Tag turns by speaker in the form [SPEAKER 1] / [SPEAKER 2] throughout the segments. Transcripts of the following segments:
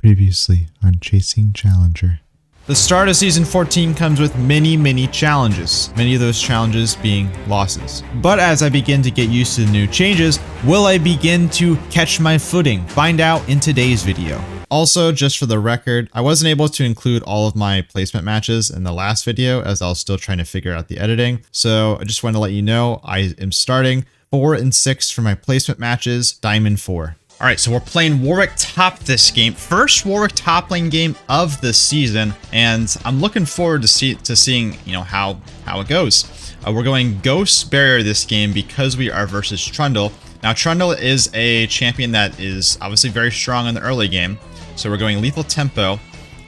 [SPEAKER 1] Previously on Chasing Challenger.
[SPEAKER 2] The start of Season 14 comes with many challenges, many of those challenges being losses. But as I begin to get used to the new changes, will I begin to catch my footing? Find out in today's video. Also, just for the record, I wasn't able to include all of my placement matches in the last video as I was still trying to figure out the editing. So I just want to let you know I am starting 4 and 6 for my placement matches, Diamond 4. All right, so we're playing Warwick top this game. First Warwick top lane game of the season, and I'm looking forward to seeing how it goes. We're going Ghost Barrier this game because we are versus Trundle. Now Trundle is a champion that is obviously very strong in the early game, so we're going Lethal Tempo.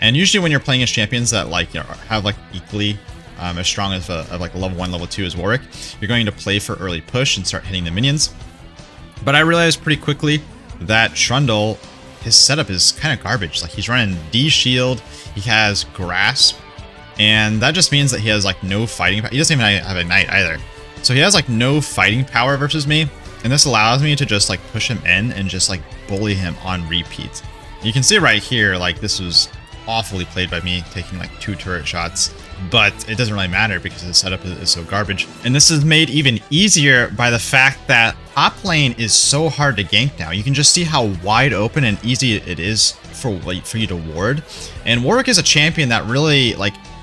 [SPEAKER 2] And usually when you're playing as champions that have equally as strong as a level 1, level 2 as Warwick, you're going to play for early push and start hitting the minions. But I realized pretty quickly that Trundle, his setup is kind of garbage. He's running D shield, he has grasp, and that just means that he has no fighting power. He doesn't even have ignite either, so he has no fighting power versus me, and this allows me to just push him in and just bully him on repeat. You can see right here, this was awfully played by me, taking 2 turret shots, but it doesn't really matter because the setup is so garbage. And this is made even easier by the fact that top lane is so hard to gank now. You can just see how wide open and easy it is for you to ward. And Warwick is a champion that really,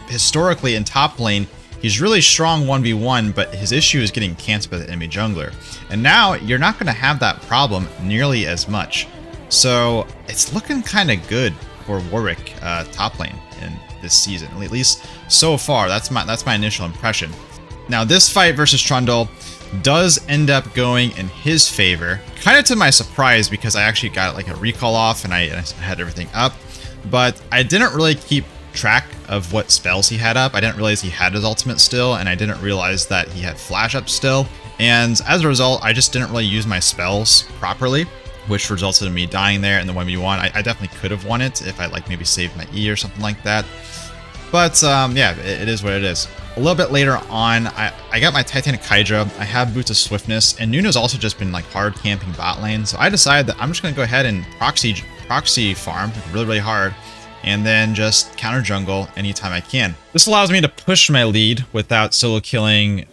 [SPEAKER 2] historically in top lane, he's really strong 1v1, but his issue is getting canceled by the enemy jungler. And now you're not going to have that problem nearly as much. So it's looking kind of good for Warwick top lane in this season, at least so far. That's my initial impression. Now this fight versus Trundle does end up going in his favor, kind of to my surprise, because I actually got a recall off and I had everything up, but I didn't really keep track of what spells he had up. I didn't realize he had his ultimate still, and I didn't realize that he had flash up still, and as a result I just didn't really use my spells properly, which resulted in me dying there in the 1v1. I definitely could have won it if I maybe saved my E or something like that. But yeah, it is what it is. A little bit later on, I got my Titanic Hydra, I have Boots of Swiftness, and Nuno's also just been hard camping bot lane, so I decided that I'm just going to go ahead and proxy farm really hard, and then just counter jungle anytime I can. This allows me to push my lead without solo killing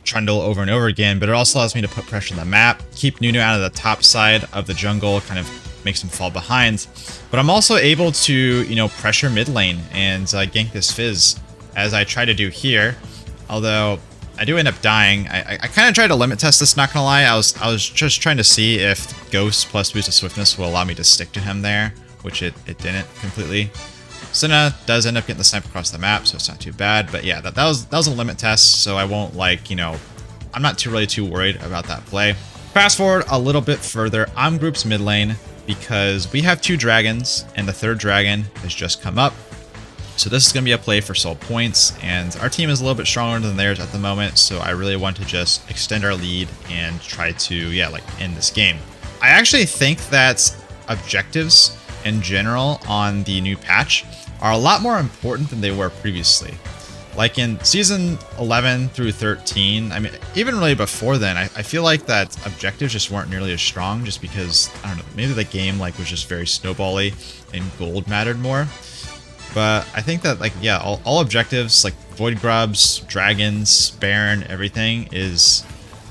[SPEAKER 2] Trundle over and over again, but it also allows me to put pressure on the map, keep Nuno out of the top side of the jungle, kind of makes him fall behind. But I'm also able to, pressure mid lane and gank this Fizz, as I try to do here. Although I do end up dying. I kind of tried to limit test this, not gonna lie. I was just trying to see if Ghost plus Boost of Swiftness will allow me to stick to him there, which it didn't completely. Senna does end up getting the snipe across the map, so it's not too bad. But yeah, that was a limit test, so I won't I'm not really too worried about that play. Fast forward a little bit further, I'm group's mid lane because we have 2 dragons and the 3rd dragon has just come up. So this is going to be a play for soul points, and our team is a little bit stronger than theirs at the moment, so I really want to just extend our lead and try to end this game. I actually think that objectives in general on the new patch are a lot more important than they were previously. In season 11 through 13, I mean, even really before then, I feel like that objectives just weren't nearly as strong, just because, I don't know, maybe the game was just very snowbally and gold mattered more. But I think that all objectives Void Grubs, Dragons, Baron, everything is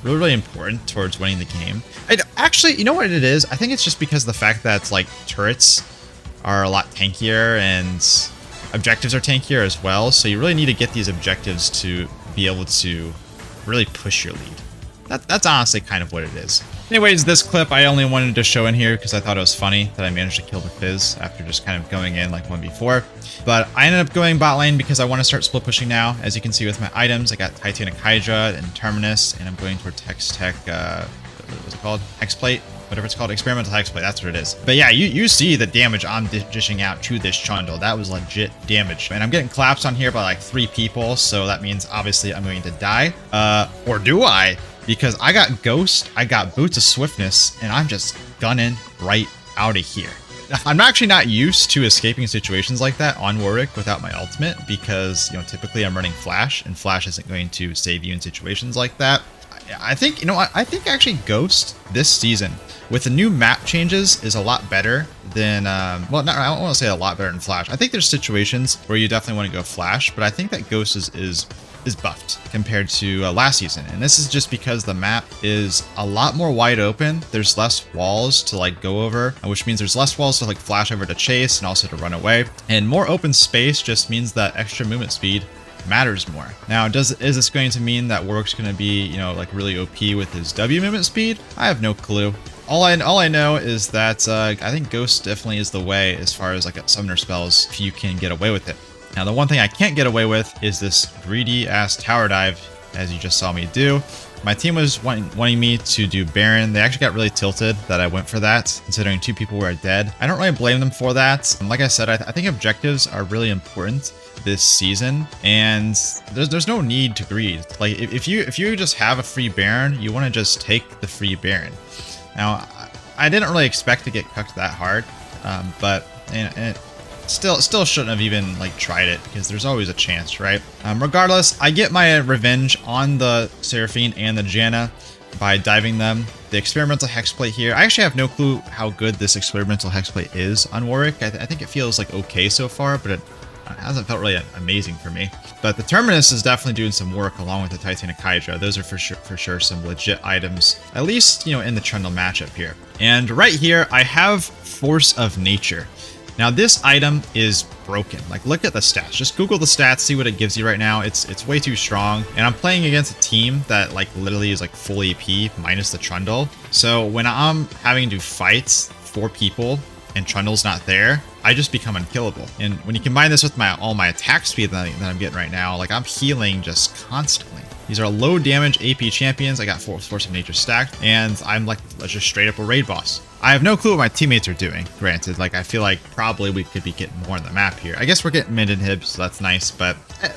[SPEAKER 2] really important towards winning the game. Actually, you know what it is? I think it's just because of the fact that turrets are a lot tankier and objectives are tankier as well, so you really need to get these objectives to be able to really push your lead. That's honestly kind of what it is. Anyways, this clip I only wanted to show in here because I thought it was funny that I managed to kill the Fizz after just kind of going in 1v4. But I ended up going bot lane because I want to start split pushing now. As you can see with my items, I got Titanic Hydra and Terminus, and I'm going toward Hextech, what was it called? Hexplate? Whatever it's called, experimental hexplate, that's what it is. But yeah, you see the damage I'm dishing out to this Trundle. That was legit damage. And I'm getting collapsed on here by 3 people, so that means obviously I'm going to die. Or do I? Because I got Ghost, I got Boots of Swiftness, and I'm just gunning right out of here. I'm actually not used to escaping situations like that on Warwick without my ultimate, because typically I'm running Flash, and Flash isn't going to save you in situations like that. I think, you know what? I think actually Ghost this season with the new map changes is a lot better than, well, not, I don't want to say a lot better than Flash. I think there's situations where you definitely want to go Flash, but I think that Ghost is buffed compared to last season. And this is just because the map is a lot more wide open. There's less walls to like go over, which means there's less walls to like flash over to chase and also to run away. And more open space just means that extra movement speed matters more. Now, is this going to mean that Warwick's going to be, you know, like really OP with his W movement speed? I have no clue. All I know is that I think Ghost definitely is the way as far as like summoner spells if you can get away with it. Now, the one thing I can't get away with is this greedy ass tower dive, as you just saw me do. My team was wanting me to do Baron. They actually got really tilted that I went for that, considering 2 people were dead. I don't really blame them for that. And like I said, I think objectives are really important this season, and there's no need to greed. Like if you just have a free Baron, you want to just take the free Baron. Now, I didn't really expect to get cucked that hard, but and still shouldn't have even like tried it because there's always a chance, right? Regardless, I get my revenge on the Seraphine and the Janna by diving them. The experimental hexplate here, I actually have no clue how good this experimental hexplate is on Warwick. I think it feels like okay so far, but it hasn't felt really amazing for me. But the Terminus is definitely doing some work along with the Titanic Hydra. Those are for sure some legit items, at least, you know, in the Trundle matchup here. And right here, I have Force of Nature. Now this item is broken. Like, look at the stats. Just Google the stats, see what it gives you right now. It's way too strong. And I'm playing against a team that like literally is like full AP minus the Trundle. So when I'm having to fight 4 people and Trundle's not there, I just become unkillable. And when you combine this with all my attack speed that I'm getting right now, like I'm healing just constantly. These are low damage AP champions. I got Force of Nature stacked, and I'm like just straight up a raid boss. I have no clue what my teammates are doing, granted. Like, I feel like probably we could be getting more on the map here. I guess we're getting mid inhib, so that's nice, but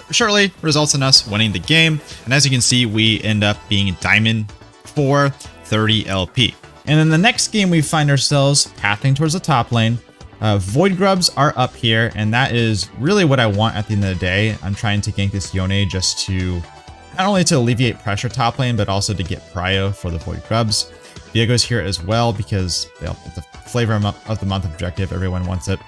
[SPEAKER 2] shortly results in us winning the game. And as you can see, we end up being Diamond 4, 30 LP. And in the next game, we find ourselves pathing towards the top lane. Void Grubs are up here, and that is really what I want at the end of the day. I'm trying to gank this Yone just to, not only to alleviate pressure top lane, but also to get prio for the Void Grubs. Diego's here as well because, well, it's a flavor of the month objective. Everyone wants it.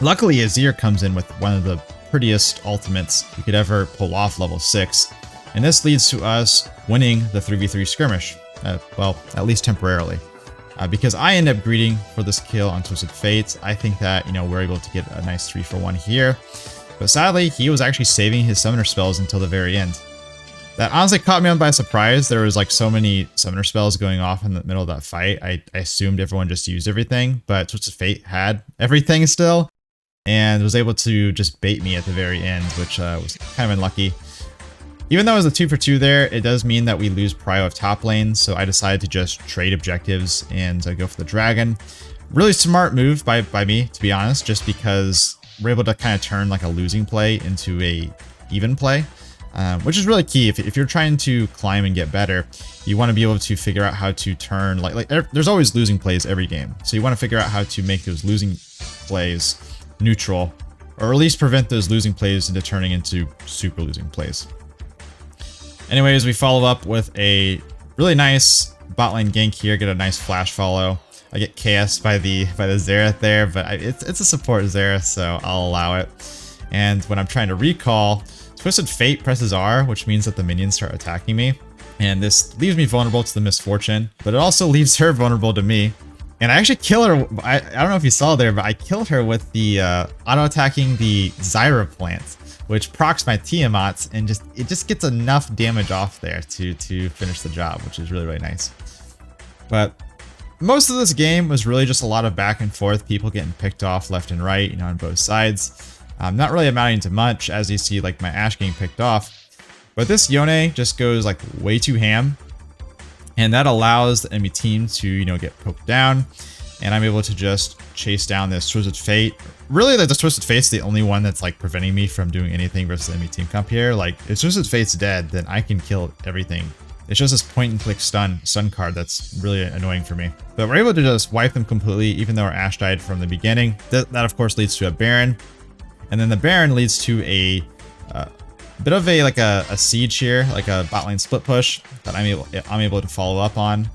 [SPEAKER 2] Luckily, Azir comes in with one of the prettiest ultimates you could ever pull off level 6. And this leads to us winning the 3v3 skirmish. Well, at least temporarily. Because I end up greeting for this kill on Twisted Fate. I think that, you know, we're able to get a nice 3-for-1 here. But sadly, he was actually saving his summoner spells until the very end. That honestly caught me by surprise. There was like so many summoner spells going off in the middle of that fight. I assumed everyone just used everything, but Twisted Fate had everything still and was able to just bait me at the very end, which was kind of unlucky. Even though it was a 2-for-2 there, it does mean that we lose prio of top lane, so I decided to just trade objectives and go for the dragon. Really smart move by me, to be honest, just because we're able to kind of turn like a losing play into a even play. Which is really key. If you're trying to climb and get better, you want to be able to figure out how to turn, there's always losing plays every game. So you want to figure out how to make those losing plays neutral, or at least prevent those losing plays into turning into super losing plays. Anyways, we follow up with a really nice bot lane gank here, get a nice flash follow. I get KS'd by the Xerath there, but it's a support Xerath, so I'll allow it. And when I'm trying to recall, Twisted Fate presses R, which means that the minions start attacking me. And this leaves me vulnerable to the Misfortune, but it also leaves her vulnerable to me. And I actually kill her. I don't know if you saw there, but I killed her with the auto-attacking the Zyra plant, which procs my Tiamat, and it just gets enough damage off there to finish the job, which is really, really nice. But most of this game was really just a lot of back and forth, people getting picked off left and right, you know, on both sides. Not really amounting to much, as you see, like my Ashe getting picked off. But this Yone just goes like way too ham, and that allows the enemy team to, you know, get poked down, and I'm able to just chase down this Twisted Fate. Really, the Twisted Fate's the only one that's like preventing me from doing anything versus the enemy team comp here. Like, if Twisted Fate's dead, then I can kill everything. It's just this point and click stun card that's really annoying for me. But we're able to just wipe them completely, even though our Ashe died from the beginning. That of course leads to a Baron. And then the Baron leads to a Bit of a like a siege here, like a bot lane split push that I'm able to follow up on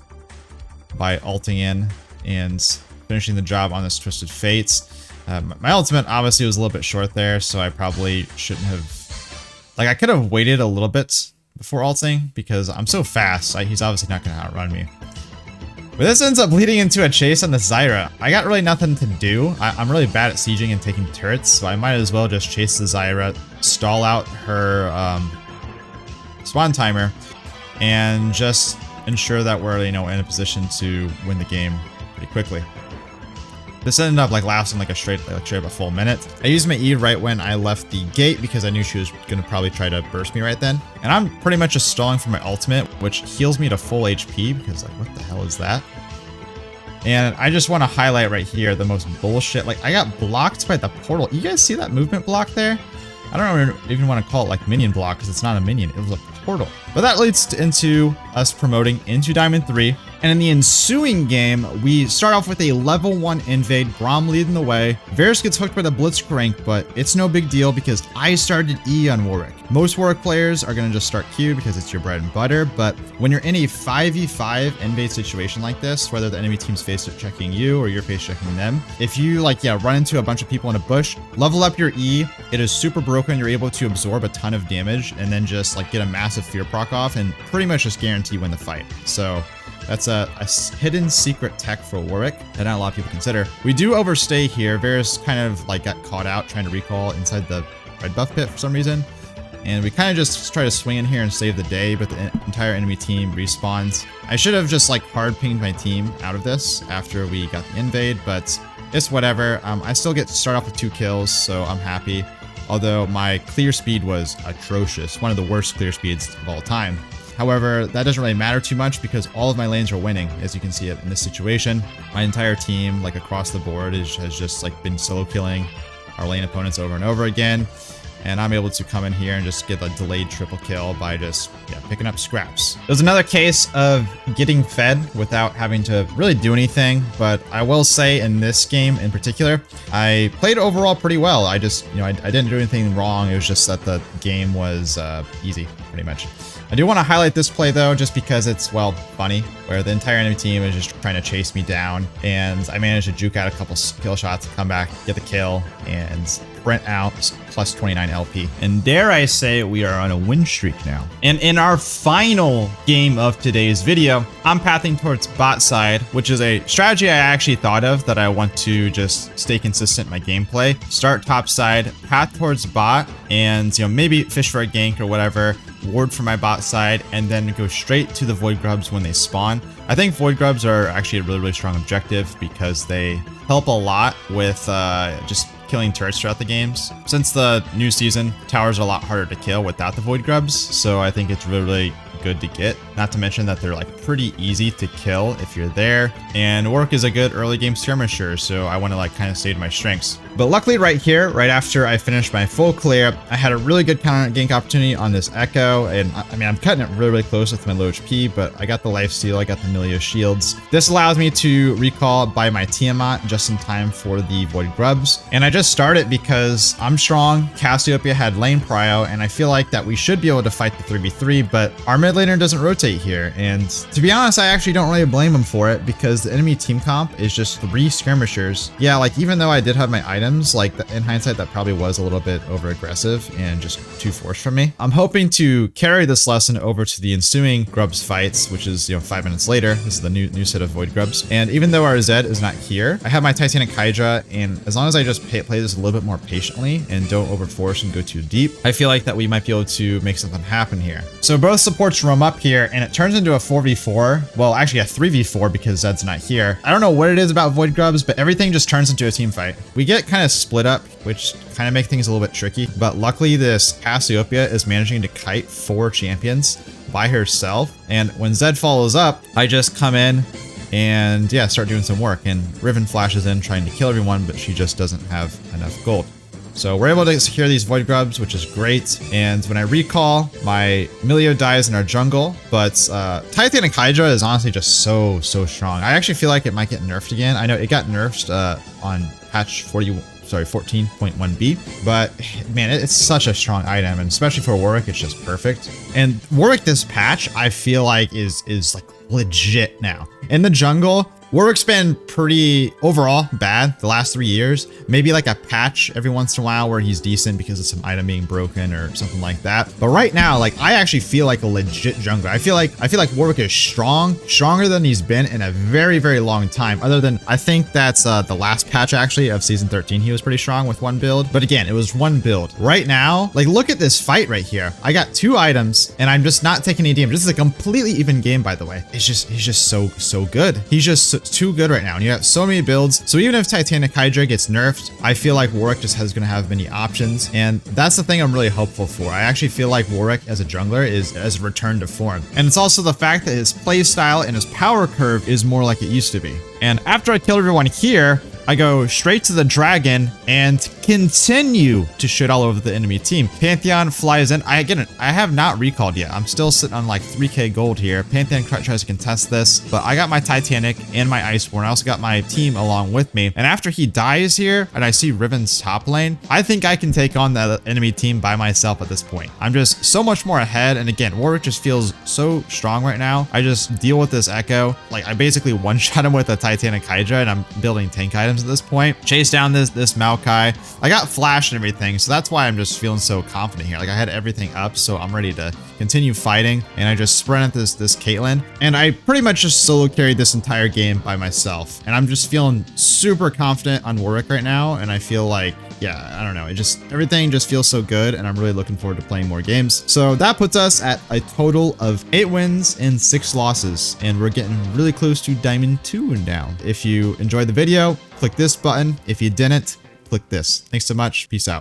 [SPEAKER 2] by ulting in and finishing the job on this Twisted Fates. My ultimate obviously was a little bit short there, so I probably shouldn't have... Like, I could have waited a little bit before ulting because I'm so fast. He's obviously not going to outrun me. But this ends up leading into a chase on the Zyra. I got really nothing to do. I'm really bad at sieging and taking turrets, so I might as well just chase the Zyra, stall out her spawn timer, and just ensure that we're, you know, in a position to win the game pretty quickly. This ended up like lasting like straight up a full minute. I used my E right when I left the gate because I knew she was gonna probably try to burst me right then. And I'm pretty much just stalling for my ultimate, which heals me to full HP because like, what the hell is that? And I just want to highlight right here the most bullshit. Like, I got blocked by the portal. You guys see that movement block there? I don't even want to call it like minion block because it's not a minion. It was a portal. But that leads into us promoting into Diamond 3. And in the ensuing game, we start off with a level 1 invade, Grom leading the way. Varus gets hooked by the Blitzcrank, but it's no big deal because I started E on Warwick. Most Warwick players are going to just start Q because it's your bread and butter, but when you're in a 5v5 invade situation like this, whether the enemy team's face checking you or you're face checking them, if you run into a bunch of people in a bush, level up your E, it is super broken, you're able to absorb a ton of damage and then just get a massive fear proc off and pretty much just guarantee win the fight. So that's a hidden secret tech for Warwick that not a lot of people consider. We do overstay here. Varus kind of got caught out trying to recall inside the red buff pit for some reason. And we kind of just try to swing in here and save the day, but the entire enemy team respawns. I should have just hard pinged my team out of this after we got the invade, but it's whatever. I still get to start off with 2 kills, so I'm happy. Although my clear speed was atrocious, one of the worst clear speeds of all time. However, that doesn't really matter too much because all of my lanes are winning, as you can see it in this situation. My entire team, across the board, has just been solo killing our lane opponents over and over again. And I'm able to come in here and just get a delayed triple kill by just picking up scraps. There's another case of getting fed without having to really do anything, but I will say in this game in particular, I played overall pretty well. I just, I didn't do anything wrong. It was just that the game was easy, pretty much. I do want to highlight this play though, just because it's, well, funny, where the entire enemy team is just trying to chase me down, and I managed to juke out a couple kill shots, come back, get the kill, and sprint out plus 29 LP. And dare I say, we are on a win streak now. And in our final game of today's video, I'm pathing towards bot side, which is a strategy I actually thought of that I want to just stay consistent in my gameplay. Start top side, path towards bot, and maybe fish for a gank or whatever, ward for my bot side, and then go straight to the Void Grubs when they spawn. I think Void Grubs are actually a really, really strong objective because they help a lot with just killing turrets throughout the games. Since the new season, towers are a lot harder to kill without the Void Grubs, so I think it's really, really good to get. Not to mention that they're pretty easy to kill if you're there, and Warwick is a good early game skirmisher, so I want to kind of stay to my strengths. But luckily right here, right after I finished my full clear, I had a really good counter gank opportunity on this Echo, and I mean, I'm cutting it really, really close with my low HP, but I got the lifesteal, I got the Milio shields. This allows me to recall by my Tiamat just in time for the Void Grubs, and I just started because I'm strong, Cassiopeia had lane prio, and I feel like that we should be able to fight the 3v3, but our mid laner doesn't rotate here, and to be honest, I actually don't really blame him for it because the enemy team comp is just 3 skirmishers. Yeah, even though I did have my items, in hindsight, that probably was a little bit over aggressive and just too forced from me. I'm hoping to carry this lesson over to the ensuing Grubs fights, which is 5 minutes later. This is the new set of Void Grubs, and even though our Zed is not here, I have my Titanic Hydra, and as long as I just play this a little bit more patiently and don't overforce and go too deep, I feel like that we might be able to make something happen here. So both supports roam up here, and it turns into a 4v4. Well, actually a 3v4 because Zed's not here. I don't know what it is about Void Grubs, but everything just turns into a team fight. We get kind of split up, which kind of make things a little bit tricky, but luckily this Cassiopeia is managing to kite 4 champions by herself, and when Zed follows up, I just come in and start doing some work, and Riven flashes in trying to kill everyone, but she just doesn't have enough gold. So we're able to secure these Void Grubs, which is great. And when I recall, my Milio dies in our jungle, but Titanic Hydra is honestly just so strong. I actually feel like it might get nerfed again. I know it got nerfed on patch sorry, 14.1b. But man, it's such a strong item, and especially for Warwick, it's just perfect. And Warwick this patch, I feel like is like legit now. In the jungle, Warwick's been pretty overall bad the last 3 years. Maybe like a patch every once in a while where he's decent because of some item being broken or something like that. But right now, like I actually feel like a legit jungler. I feel like Warwick is stronger than he's been in a very, very long time. Other than I think that's the last patch actually of season 13. He was pretty strong with one build. But again, it was one build. Right now, like look at this fight right here. I got 2 items and I'm just not taking any damage. This is a completely even game, by the way. He's just so good. He's just too good right now, and you have so many builds. So even if Titanic Hydra gets nerfed, I feel like Warwick just is going to have many options, and that's the thing I'm really hopeful for. I actually feel like Warwick as a jungler is a return to form, and it's also the fact that his play style and his power curve is more like it used to be. And after I kill everyone here, I go straight to the dragon and continue to shit all over the enemy team. Pantheon flies in. I have not recalled yet. I'm still sitting on like 3k gold here. Pantheon tries to contest this, but I got my Titanic and my Iceborne. I also got my team along with me. And after he dies here and I see Riven's top lane, I think I can take on the enemy team by myself at this point. I'm just so much more ahead. And again, Warwick just feels so strong right now. I just deal with this Echo. Like I basically one-shot him with a Titanic Hydra, and I'm building tank items at this point. Chase down this Maokai. I got flash and everything, so that's why I'm just feeling so confident here. Like I had everything up, so I'm ready to continue fighting. And I just sprint at this Caitlyn, and I pretty much just solo carried this entire game by myself. And I'm just feeling super confident on Warwick right now, and I feel like, yeah, I don't know, everything just feels so good, and I'm really looking forward to playing more games. So that puts us at a total of 8 wins and 6 losses, and we're getting really close to Diamond 2 now. If you enjoyed the video, click this button. If you didn't, click this. Thanks so much. Peace out.